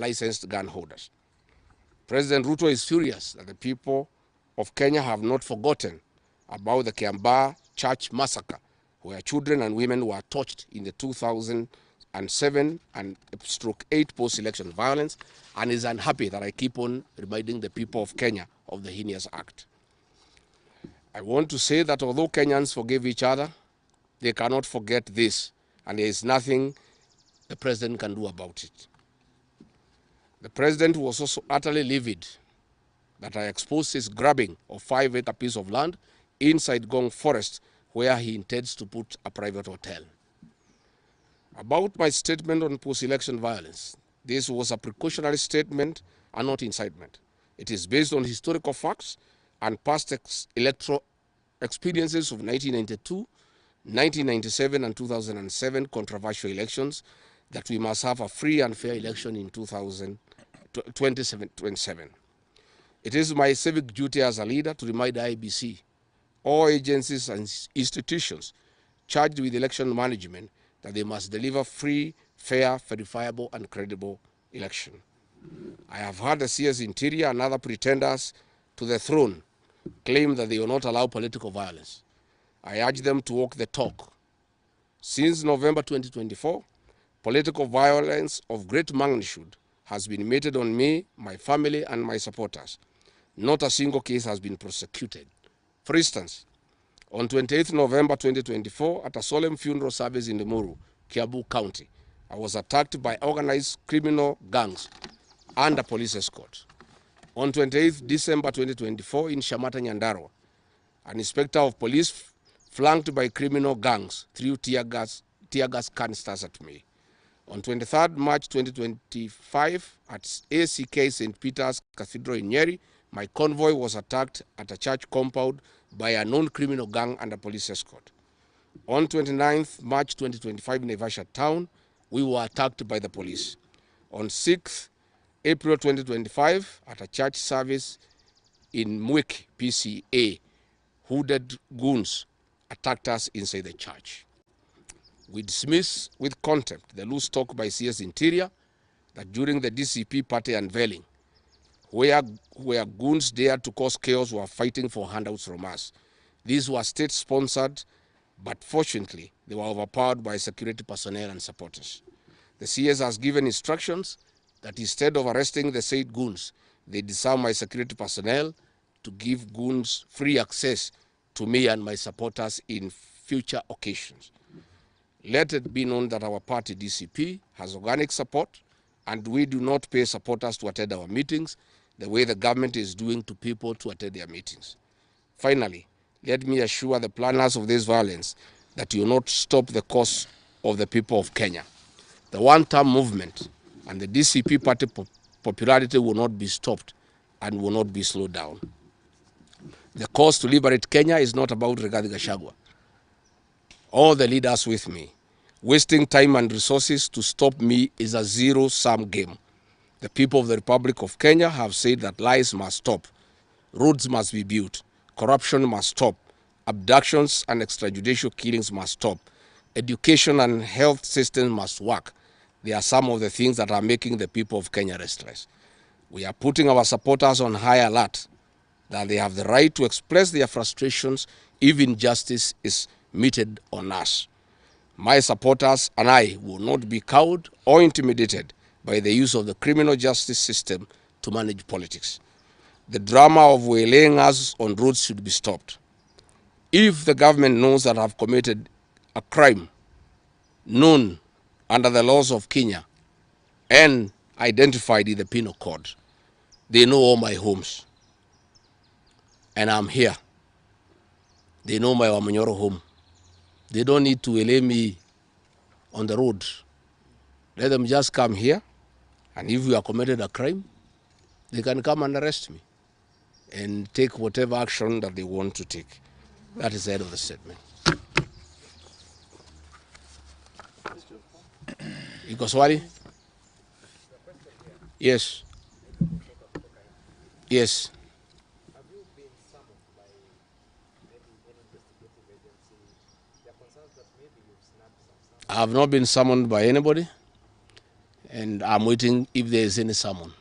licensed gun holders. President Ruto is furious that the people of Kenya have not forgotten about the Kiambaa church massacre, where children and women were tortured in the 2007 and /8 post-election violence, and is unhappy that I keep on reminding the people of Kenya of the heinous act. I want to say that although Kenyans forgive each other, they cannot forget this, and there is nothing the president can do about it. The president was also utterly livid that I exposed his grabbing of 5-acre piece of land inside Gong Forest, where he intends to put a private hotel. About my statement on post-election violence, this was a precautionary statement and not incitement. It is based on historical facts and past electoral experiences of 1992, 1997, and 2007 controversial elections, that we must have a free and fair election in 2027. It is my civic duty as a leader to remind IEBC, all agencies and institutions charged with election management, that they must deliver free, fair, verifiable, and credible election. I have heard the CS Interior and other pretenders to the throne claim that they will not allow political violence. I urge them to walk the talk. Since November 2024, political violence of great magnitude has been meted on me, my family, and my supporters. Not a single case has been prosecuted. For instance, on 28th November 2024, at a solemn funeral service in Limuru, Kiambu County, I was attacked by organized criminal gangs under police escort. On 28th December 2024, in Shamata, Nyandarua, an inspector of police flanked by criminal gangs threw tear gas canisters at me. On 23rd March 2025, at EACC St. Peter's Cathedral in Nyeri, my convoy was attacked at a church compound by a known criminal gang under police escort. On 29th March 2025 in Naivasha town, we were attacked by the police. On 6th April 2025, at a church service in Mwiki, PCA, hooded goons attacked us inside the church. We dismiss with contempt the loose talk by CS Interior that during the DCP party unveiling, where goons dared to cause chaos, were fighting for handouts from us. These were state-sponsored, but fortunately, they were overpowered by security personnel and supporters. The CS has given instructions that instead of arresting the said goons, they disarm my security personnel to give goons free access to me and my supporters in future occasions. Let it be known that our party, DCP, has organic support, and we do not pay supporters to attend our meetings the way the government is doing to people to attend their meetings. Finally, let me assure the planners of this violence that you will not stop the cause of the people of Kenya. The one-term movement and the DCP party popularity will not be stopped and will not be slowed down. The cause to liberate Kenya is not about Rigathi Gachagua. All the leaders with me. Wasting time and resources to stop me is a zero-sum game. The people of the Republic of Kenya have said that lies must stop, roads must be built, corruption must stop, abductions and extrajudicial killings must stop, education and health systems must work. They are some of the things that are making the people of Kenya restless. We are putting our supporters on high alert that they have the right to express their frustrations if injustice is meted on us. My supporters and I will not be cowed or intimidated by the use of the criminal justice system to manage politics. The drama of waylaying us on roads should be stopped. If the government knows that I have committed a crime known under the laws of Kenya and identified in the penal code, they know all my homes. And I'm here. They know my Wamanyoro home. They don't need to waylay me on the road. Let them just come here, and if we have committed a crime, they can come and arrest me and take whatever action that they want to take. That is the end of the statement. Iko swali? Yes. Yes. Have you been summoned by maybe any investigative agency? There are concerns that maybe you've snapped some. I have not been summoned by anybody. and I'm waiting if there is any summon.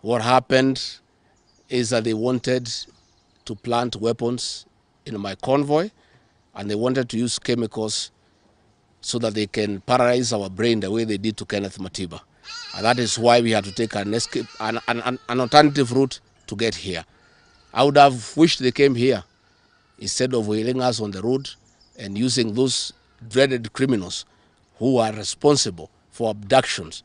What happened is that they wanted to plant weapons in my convoy, and they wanted to use chemicals so that they can paralyze our brain the way they did to Kenneth Matiba. And that is why we had to take an alternative route to get here. I would have wished they came here instead of wailing us on the road and using those dreaded criminals who are responsible for abductions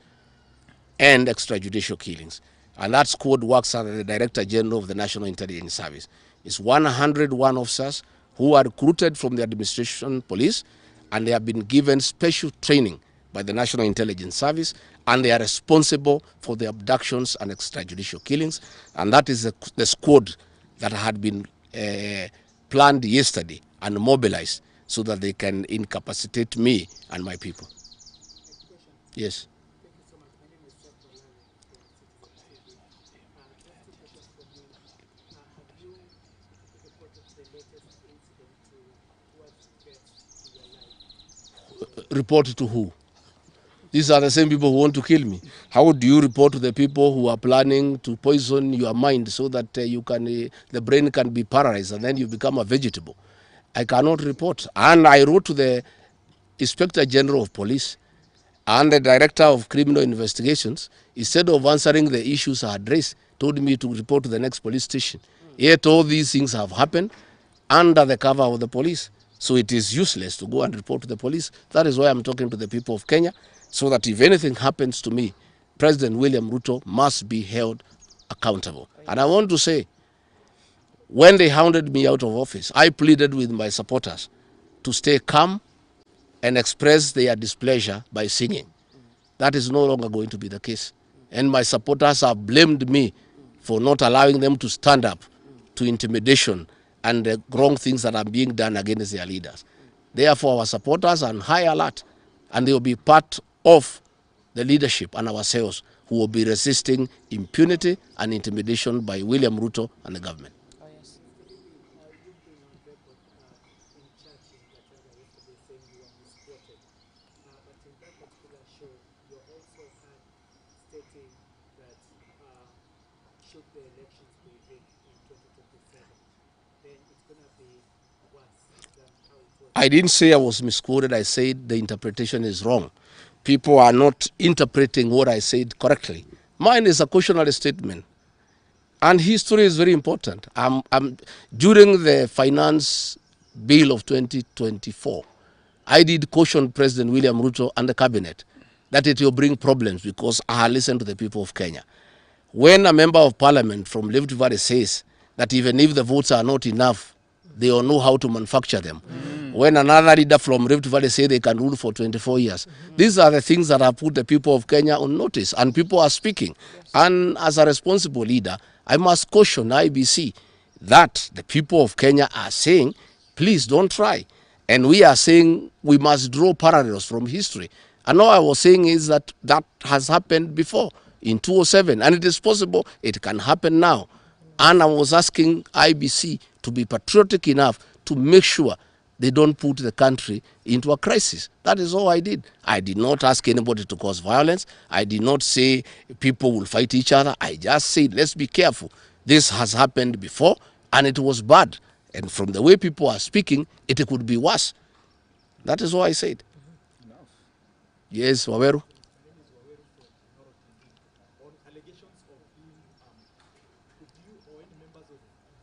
and extrajudicial killings. And that squad works under the Director General of the National Intelligence Service. It's 101 officers who are recruited from the administration police, and they have been given special training by the National Intelligence Service, and they are responsible for the abductions and extrajudicial killings. And that is the squad that had been planned yesterday and mobilized so that they can incapacitate me and my people. Yes. Report to who? These are the same people who want to kill me. How do you report to the people who are planning to poison your mind so that the brain can be paralyzed and then you become a vegetable? I cannot report. And I wrote to the Inspector General of Police and the Director of Criminal Investigations. Instead of answering the issues I had raised, told me to report to the next police station. Yet all these things have happened under the cover of the police. So it is useless to go and report to the police. That is why I'm talking to the people of Kenya, so that if anything happens to me, President William Ruto must be held accountable. And I want to say, when they hounded me out of office, I pleaded with my supporters to stay calm and express their displeasure by singing. That is no longer going to be the case. And my supporters have blamed me for not allowing them to stand up to intimidation and the wrong things that are being done against their leaders. Therefore, our supporters are on high alert, and they will be part of the leadership and ourselves who will be resisting impunity and intimidation by William Ruto and the government. Oh, yes. You've been on record in church in Gachagua yesterday saying you were misquoted. But in that particular show, you also had stating that should the elections be rigged in 2027, then it's going to be worse than how it was. I didn't say I was misquoted. I said the interpretation is wrong. People are not interpreting what I said correctly. Mine is a cautionary statement. And history is very important. During the finance bill of 2024, I did caution President William Ruto and the cabinet that it will bring problems because I listened to the people of Kenya. When a member of parliament from Rift Valley says that even if the votes are not enough, they will know how to manufacture them. When another leader from Rift Valley say they can rule for 24 years. These are the things that have put the people of Kenya on notice, and people are speaking. And as a responsible leader, I must caution IBC that the people of Kenya are saying, please don't try. And we are saying we must draw parallels from history. And all I was saying is that that has happened before in 2007, and it is possible it can happen now. And I was asking IBC to be patriotic enough to make sure they don't put the country into a crisis. That is all I did. I did not ask anybody to cause violence. I did not say people will fight each other. I just said, let's be careful. This has happened before, and it was bad. And from the way people are speaking, it could be worse. That is all I said. Yes, Waweru. On allegations of him, could you or any members of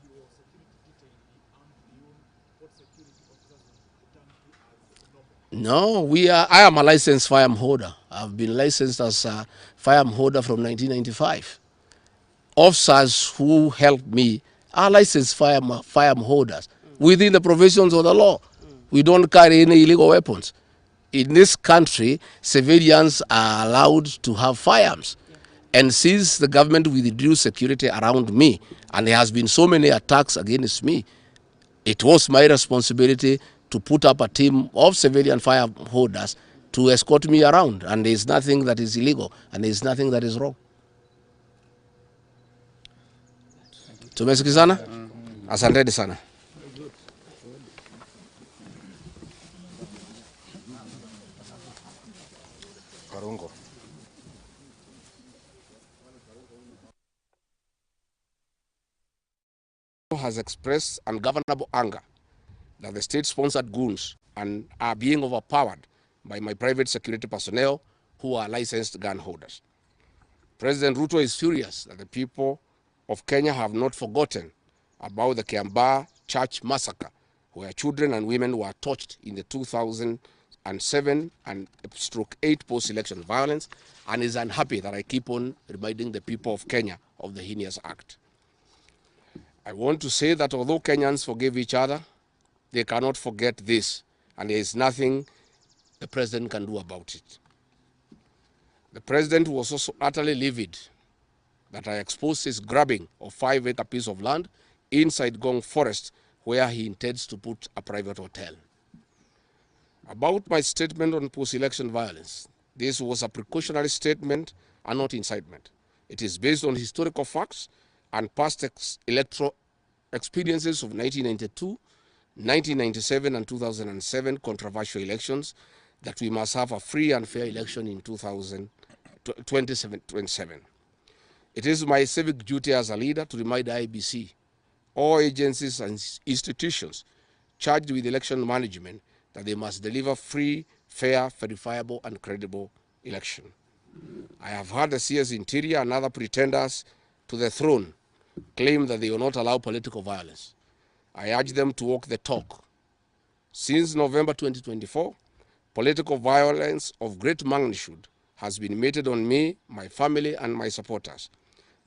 your security detail be armed beyond what security officers would term as normal? No, I am a licensed firearm holder. I've been licensed as a firearm holder from 1995. Officers who help me are licensed firearm holders within the provisions of the law. We don't carry any illegal weapons. In this country, civilians are allowed to have firearms. And since the government withdrew security around me, and there has been so many attacks against me, it was my responsibility to put up a team of civilian firearm holders to escort me around. And there is nothing that is illegal, and there is nothing that is wrong. Tumesikizana? Asanteni sana. Karungo. has expressed ungovernable anger that the state-sponsored goons and are being overpowered by my private security personnel who are licensed gun holders. President Ruto is furious that the people of Kenya have not forgotten about the Kiambaa church massacre, where children and women were tortured in the 2007 and /8 post-election violence, and is unhappy that I keep on reminding the people of Kenya of the heinous act. I want to say that although Kenyans forgive each other, they cannot forget this, and there is nothing the president can do about it. The president was also utterly livid that I exposed his grabbing of 5-acre piece of land inside Gong Forest, where he intends to put a private hotel. About my statement on post-election violence, this was a precautionary statement and not incitement. It is based on historical facts and past electoral experiences of 1992, 1997, and 2007 controversial elections, that we must have a free and fair election in 2027. It is my civic duty as a leader to remind the IEBC, all agencies and institutions charged with election management, that they must deliver free, fair, verifiable, and credible election. I have heard the CS Interior and other pretenders to the throne claim that they will not allow political violence. I urge them to walk the talk. Since November 2024, political violence of great magnitude has been meted on me, my family, and my supporters.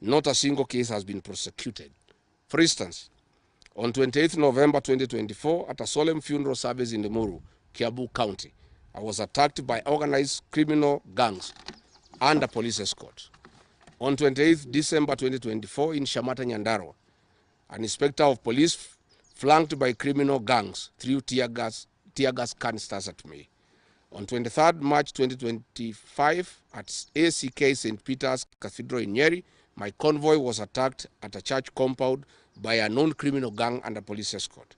Not a single case has been prosecuted. For instance, on 28th November 2024, at a solemn funeral service in Limuru, Kiambu County, I was attacked by organized criminal gangs under police escort. On 28th December 2024, in Shamata, Nyandarua, an inspector of police flanked by criminal gangs threw tear gas canisters at me. On 23rd March 2025, at EACC St. Peter's Cathedral in Nyeri, my convoy was attacked at a church compound by a known criminal gang under police escort.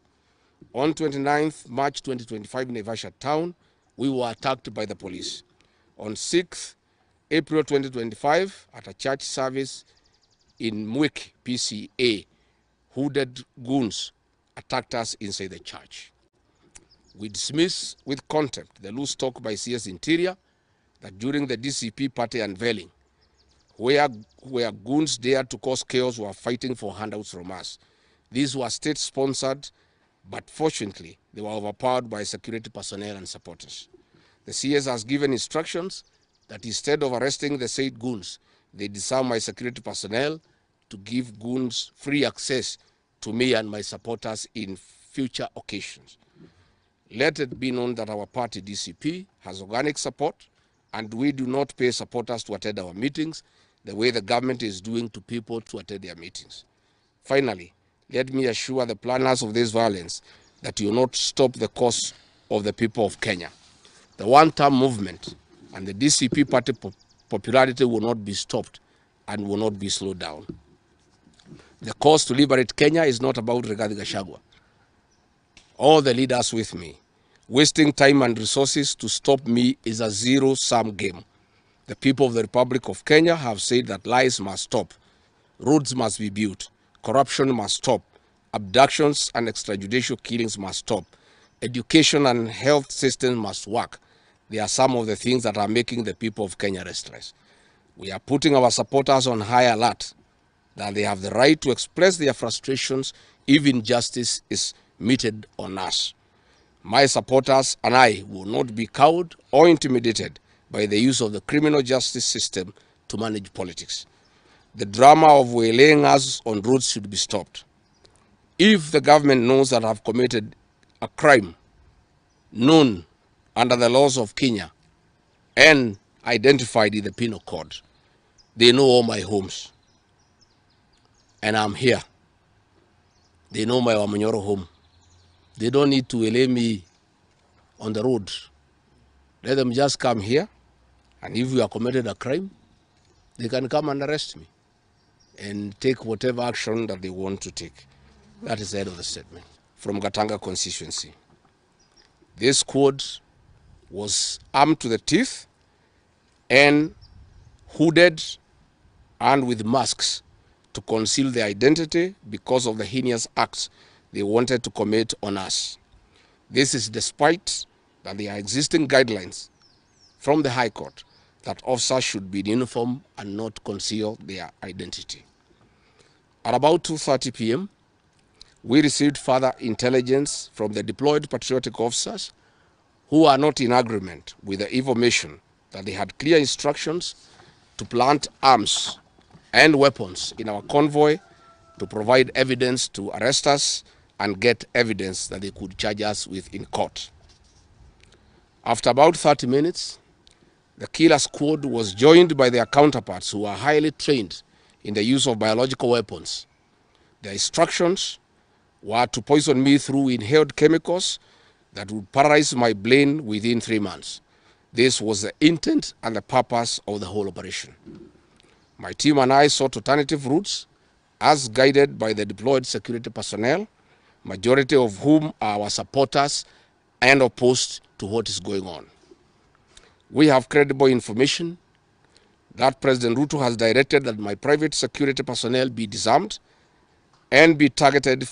On 29th March 2025 in Naivasha town, we were attacked by the police. On 6th April 2025, at a church service in Mwik, PCA, hooded goons attacked us inside the church. We dismiss with contempt the loose talk by CS Interior that during the DCP party unveiling, where goons dared to cause chaos were fighting for handouts from us. These were state-sponsored, but fortunately, they were overpowered by security personnel and supporters. The CS has given instructions that instead of arresting the said goons, they disarm my security personnel to give goons free access to me and my supporters in future occasions. Let it be known that our party, DCP, has organic support, and we do not pay supporters to attend our meetings the way the government is doing to people to attend their meetings. Finally, let me assure the planners of this violence that you will not stop the cause of the people of Kenya. The one-term movement and the DCP party popularity will not be stopped and will not be slowed down. The cause to liberate Kenya is not about Rigathi Gachagua. All the leaders with me. Wasting time and resources to stop me is a zero-sum game. The people of the Republic of Kenya have said that lies must stop, roads must be built, corruption must stop, abductions and extrajudicial killings must stop, education and health systems must work. They are some of the things that are making the people of Kenya restless. We are putting our supporters on high alert that they have the right to express their frustrations if injustice is meted on us. My supporters and I will not be cowed or intimidated by the use of the criminal justice system to manage politics. The drama of waylaying us on roads should be stopped. If the government knows that I've committed a crime known under the laws of Kenya and identified in the penal code, they know all my homes. And I'm here. They know my Wamanyoro home. They don't need to waylay me on the road. Let them just come here, and if we have committed a crime, they can come and arrest me and take whatever action that they want to take. That is the end of the statement. From Gatanga constituency. This squad was armed to the teeth and hooded and with masks to conceal their identity because of the heinous acts they wanted to commit on us. This is despite that there are existing guidelines from the High Court that officers should be in uniform and not conceal their identity. At about 2:30 p.m., we received further intelligence from the deployed patriotic officers who are not in agreement with the information that they had clear instructions to plant arms and weapons in our convoy to provide evidence to arrest us and get evidence that they could charge us with in court. After about 30 minutes, the killer squad was joined by their counterparts who are highly trained in the use of biological weapons. Their instructions were to poison me through inhaled chemicals that would paralyze my brain within 3 months. This was the intent and the purpose of the whole operation. My team and I sought alternative routes as guided by the deployed security personnel, majority of whom are our supporters and opposed to what is going on. We have credible information that President Ruto has directed that my private security personnel be disarmed and be targeted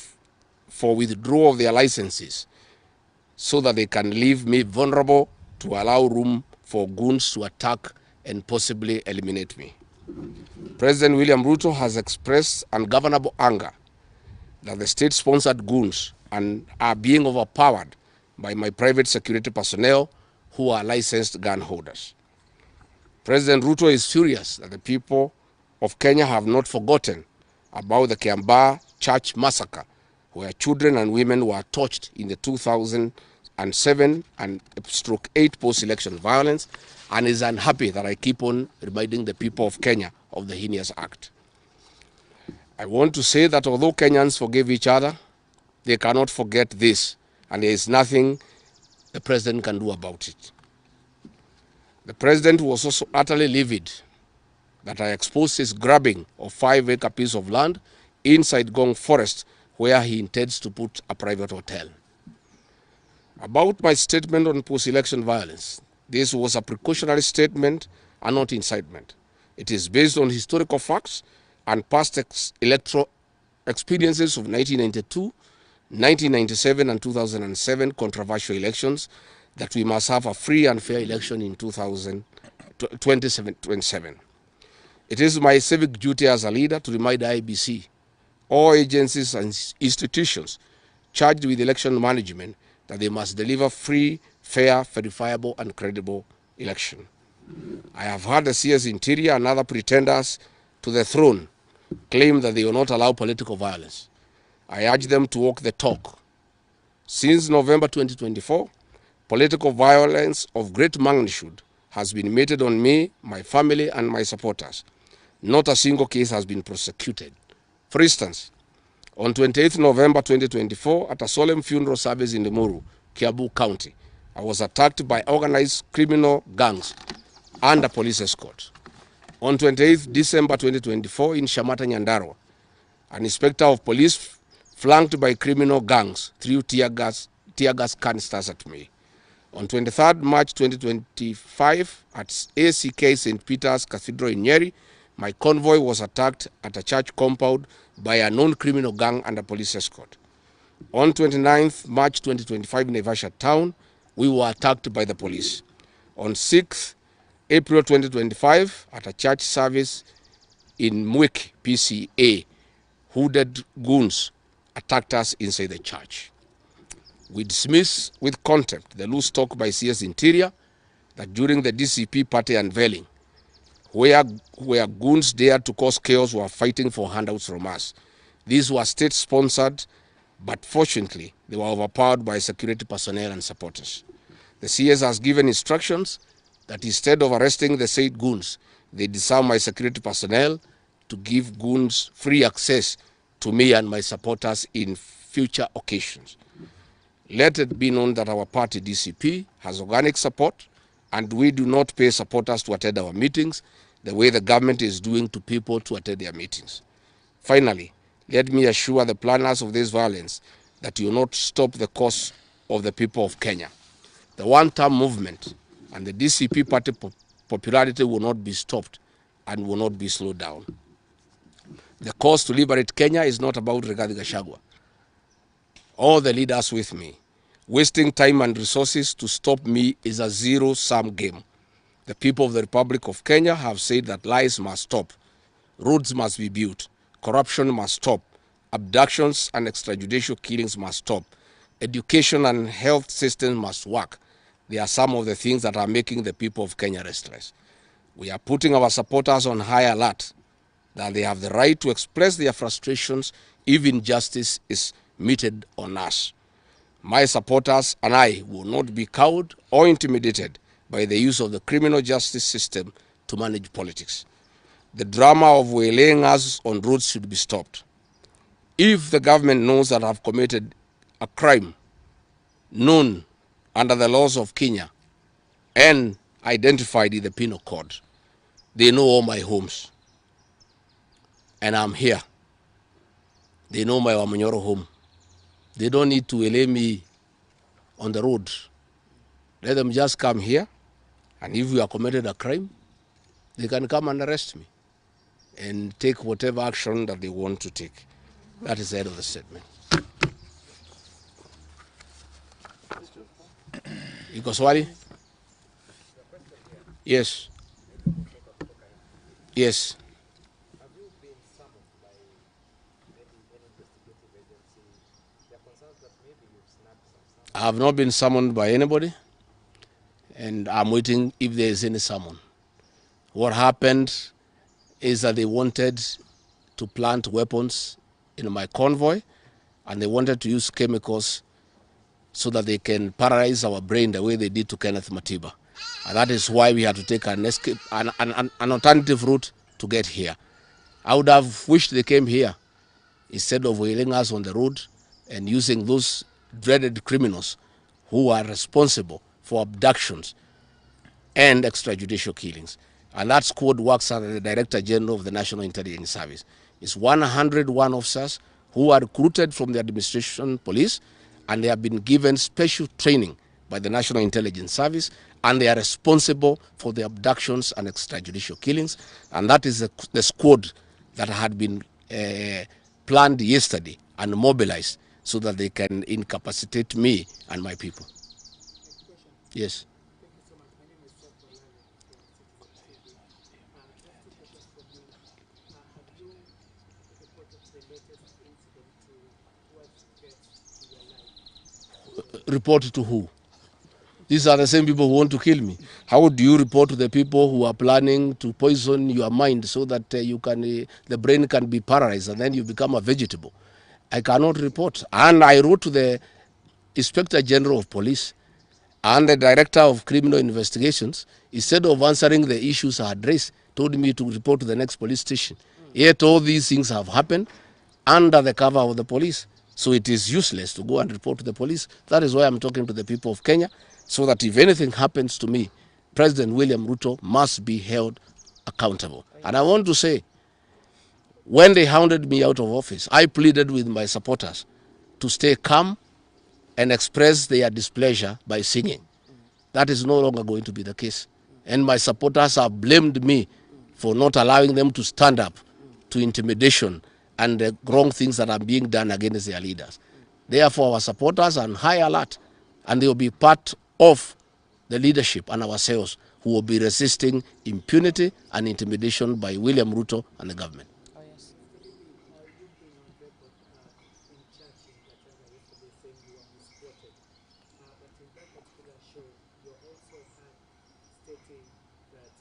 for withdrawal of their licenses so that they can leave me vulnerable to allow room for goons to attack and possibly eliminate me. President William Ruto has expressed ungovernable anger that the state-sponsored goons are being overpowered by my private security personnel who are licensed gun holders. President Ruto is furious that the people of Kenya have not forgotten about the Kiambaa church massacre, where children and women were tortured in the 2007 and /8 post-election violence, and is unhappy that I keep on reminding the people of Kenya of the heinous act. I want to say that although Kenyans forgive each other, they cannot forget this, and there is nothing the president can do about it. The president was also utterly livid that I exposed his grabbing of 5-acre piece of land inside Gong Forest, where he intends to put a private hotel. About my statement on post-election violence, this was a precautionary statement and not incitement. It is based on historical facts and past electoral experiences of 1992, 1997 and 2007 controversial elections, that we must have a free and fair election in 2027. It is my civic duty as a leader to remind the IEBC, all agencies and institutions charged with election management, that they must deliver free, fair, verifiable and credible election. I have heard the CS Interior and other pretenders to the throne claim that they will not allow political violence. I urge them to walk the talk. Since November 2024, political violence of great magnitude has been meted on me, my family and my supporters. Not a single case has been prosecuted. For instance, on 28th November 2024, at a solemn funeral service in Limuru, Kiambu County, I was attacked by organized criminal gangs under police escort. On 28th December 2024 in Shamata, Nyandarua, an inspector of police flanked by criminal gangs threw tear gas canisters at me. On 23rd March 2025 at EACC St. Peter's Cathedral in Nyeri, my convoy was attacked at a church compound by a non-criminal gang under police escort. On 29th March 2025 in Naivasha town, we were attacked by the police. On 6th April 2025 at a church service in Mwik, PCA, hooded goons attacked us inside the church. We dismiss with contempt the loose talk by CS Interior that during the DCP party unveiling, where goons dared to cause chaos were fighting for handouts from us. These were state-sponsored, but fortunately, they were overpowered by security personnel and supporters. The CS has given instructions that instead of arresting the said goons, they disarm my security personnel to give goons free access to me and my supporters in future occasions. Let it be known that our party, DCP, has organic support, and we do not pay supporters to attend our meetings the way the government is doing to people to attend their meetings. Finally, let me assure the planners of this violence that you will not stop the cause of the people of Kenya. The one-term movement and the DCP party popularity will not be stopped and will not be slowed down. The cause to liberate Kenya is not about Rigathi Gachagua. All the leaders with me. Wasting time and resources to stop me is a zero-sum game. The people of the Republic of Kenya have said that lies must stop. Roads must be built. Corruption must stop. Abductions and extrajudicial killings must stop. Education and health systems must work. They are some of the things that are making the people of Kenya restless. We are putting our supporters on high alert that they have the right to express their frustrations if injustice is meted on us. My supporters and I will not be cowed or intimidated by the use of the criminal justice system to manage politics. The drama of waylaying us on roads should be stopped. If the government knows that I've committed a crime known under the laws of Kenya and identified in the penal code, they know all my homes. And I'm here. They know my Wamanyoro home. They don't need to waylay me on the road. Let them just come here, and if we have committed a crime, they can come and arrest me and take whatever action that they want to take. That is the end of the statement. Iko swali? Yes. Yes. Have you been summoned by maybe any investigative agency? There are concerns that maybe you've snapped some. I have not been summoned by anybody, and I'm waiting if there is any summon. What happened is that they wanted to plant weapons in my convoy, and they wanted to use chemicals so that they can paralyze our brain the way they did to Kenneth Matiba. And that is why we had to take an escape, an alternative route to get here. I would have wished they came here instead of wailing us on the road and using those dreaded criminals who are responsible for abductions and extrajudicial killings. And that squad works under the Director General of the National Intelligence Service. It's 101 officers who are recruited from the administration police, and they have been given special training by the National Intelligence Service, and they are responsible for the abductions and extrajudicial killings. And that is the squad that had been planned yesterday and mobilized so that they can incapacitate me and my people. Yes. Thank you so much. My name is Seth Malari from Citizen TV. Just two questions from me. Have you reported the latest incident towards threats to your life? Report to who? These are the same people who want to kill me. How do you report to the people who are planning to poison your mind so that the brain can be paralyzed and then you become a vegetable? I cannot report. And I wrote to the Inspector General of Police and the Director of Criminal Investigations. Instead of answering the issues I had raised, told me to report to the next police station. Yet all these things have happened under the cover of the police. So it is useless to go and report to the police. That is why I'm talking to the people of Kenya, so that if anything happens to me, President William Ruto must be held accountable. And I want to say, when they hounded me out of office, I pleaded with my supporters to stay calm and express their displeasure by singing. That is no longer going to be the case. And my supporters have blamed me for not allowing them to stand up to intimidation and the wrong things that are being done against their leaders. Therefore, our supporters are on high alert, and they will be part of the leadership and ourselves who will be resisting impunity and intimidation by William Ruto and the government. Oh, yes. You've been on record in church in Gachagua yesterday saying you were misquoted. But in that particular show, you also had stating that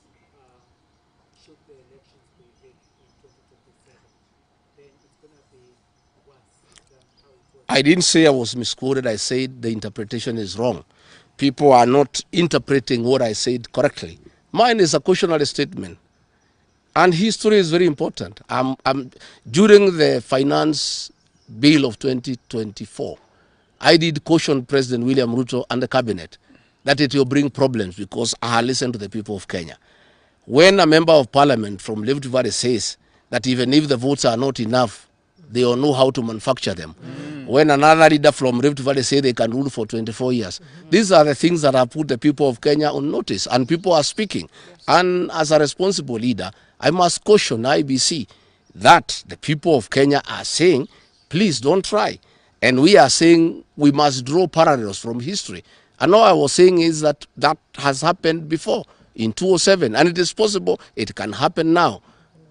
should the elections be rigged in 2027, then it's going to be worse than how it was. I didn't say I was misquoted. I said the interpretation is wrong. People are not interpreting what I said correctly. Mine is a cautionary statement. And history is very important. During the finance bill of 2024, I did caution President William Ruto and the cabinet that it will bring problems because I had listened to the people of Kenya. When a member of parliament from Rift Valley says that even if the votes are not enough, they will know how to manufacture them. When another leader from Rift Valley say they can rule for 24 years. These are the things that have put the people of Kenya on notice, and people are speaking. And as a responsible leader, I must caution IBC that the people of Kenya are saying, please don't try. And we are saying we must draw parallels from history. And all I was saying is that that has happened before in 2007, and it is possible it can happen now.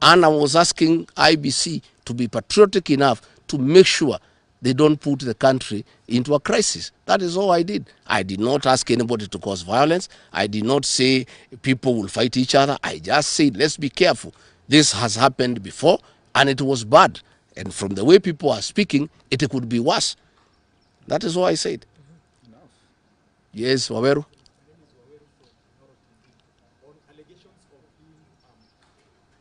And I was asking IBC to be patriotic enough to make sure they don't put the country into a crisis. That is all I did. I did not ask anybody to cause violence. I did not say people will fight each other. I just said, let's be careful. This has happened before, and it was bad. And from the way people are speaking, it could be worse. That is what I said. Yes, Waweru. On allegations of being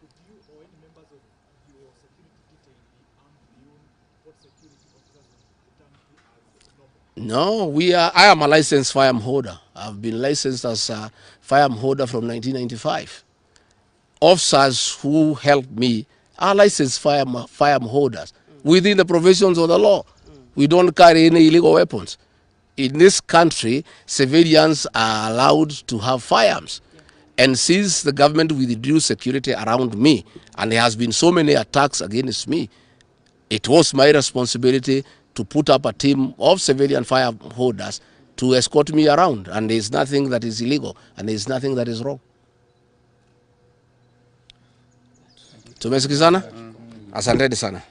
could you or any members of your security detail be armed beyond what security officers would return to as normal? No, I am a licensed firearm holder. I've been licensed as a firearm holder from 1995. Officers who helped me are licensed firearm holders within the provisions of the law. We don't carry any illegal weapons. In this country, civilians are allowed to have firearms. And since the government withdrew security around me, and there has been so many attacks against me, it was my responsibility to put up a team of civilian firearm holders to escort me around. And there's nothing that is illegal, and there's nothing that is wrong. Tumesikizana? Asanteni sana.